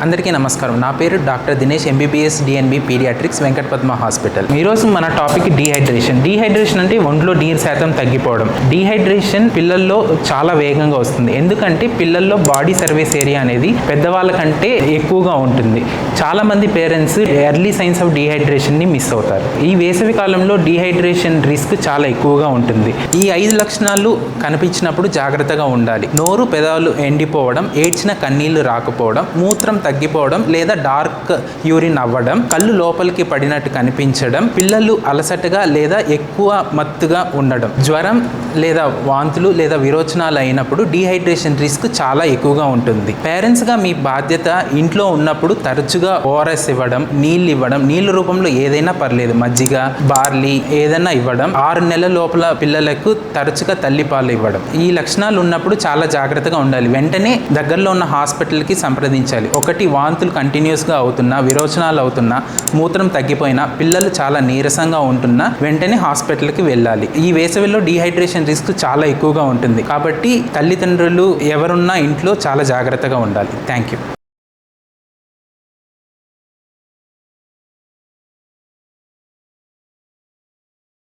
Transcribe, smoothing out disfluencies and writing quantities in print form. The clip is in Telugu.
అందరికీ నమస్కారం. నా పేరు doctor Dinesh, MBBS DNB paediatrics, Venkata Padma Hospital. ఈరోజు మన టాపిక్ డీహైడ్రేషన్. డీహైడ్రేషన్ అంటే ఒంట్లో నీరు శాతం తగ్గిపోవడం. డీహైడ్రేషన్ పిల్లల్లో చాలా వేగంగా వస్తుంది. ఎందుకంటే పిల్లల్లో బాడీ సర్ఫేస్ ఏరియా అనేది పెద్దవాళ్ళ కంటే ఎక్కువగా ఉంటుంది. చాలా మంది పేరెంట్స్ ఎర్లీ సైన్స్ ఆఫ్ డీహైడ్రేషన్ని మిస్ అవుతారు. ఈ వేసవి కాలంలో డీహైడ్రేషన్ రిస్క్ చాలా ఎక్కువగా ఉంటుంది. ఈ 5 లక్షణాలు కనిపించినప్పుడు జాగ్రత్తగా ఉండాలి. నోరు, పెదాలు ఎండిపోవడం, ఏడ్చిన కన్నీళ్లు రాకపోవడం, మూత్రం తగ్గిపోవడం లేదా డార్క్ యూరిన్ అవ్వడం, కళ్ళు లోపలికి పడినట్టు కనిపించడం, పిల్లలు అలసటగా లేదా ఎక్కువ మత్తుగా ఉండడం, జ్వరం లేదా వాంతులు లేదా విరోచనాలు అయినప్పుడు డీహైడ్రేషన్ రిస్క్ చాలా ఎక్కువగా ఉంటుంది. పేరెంట్స్ గా మీ బాధ్యత ఇంట్లో ఉన్నప్పుడు తరచుగా ఓఆర్ఎస్ ఇవ్వడం, నీళ్ళు ఇవ్వడం, నీళ్ళ రూపంలో ఏదైనా పర్లేదు, మజ్జిగ, బార్లీ ఏదైనా ఇవ్వడం, 6 నెలల లోపల పిల్లలకు తరచుగా తల్లిపాలు ఇవ్వడం. ఈ లక్షణాలు ఉన్నప్పుడు చాలా జాగ్రత్తగా ఉండాలి. వెంటనే దగ్గరలో ఉన్న హాస్పిటల్కి సంప్రదించాలి. వాంతులు కంటిన్యూస్గా అవుతున్నా, విరోచనాలు అవుతున్నా, మూత్రం తగ్గిపోయినా, పిల్లలు చాలా నీరసంగా ఉంటున్నా వెంటనే హాస్పిటల్కి వెళ్ళాలి. ఈ వేసవిలో డీహైడ్రేషన్ రిస్క్ చాలా ఎక్కువగా ఉంటుంది. కాబట్టి తల్లిదండ్రులు ఎవరున్నా ఇంట్లో చాలా జాగ్రత్తగా ఉండాలి. Thank you.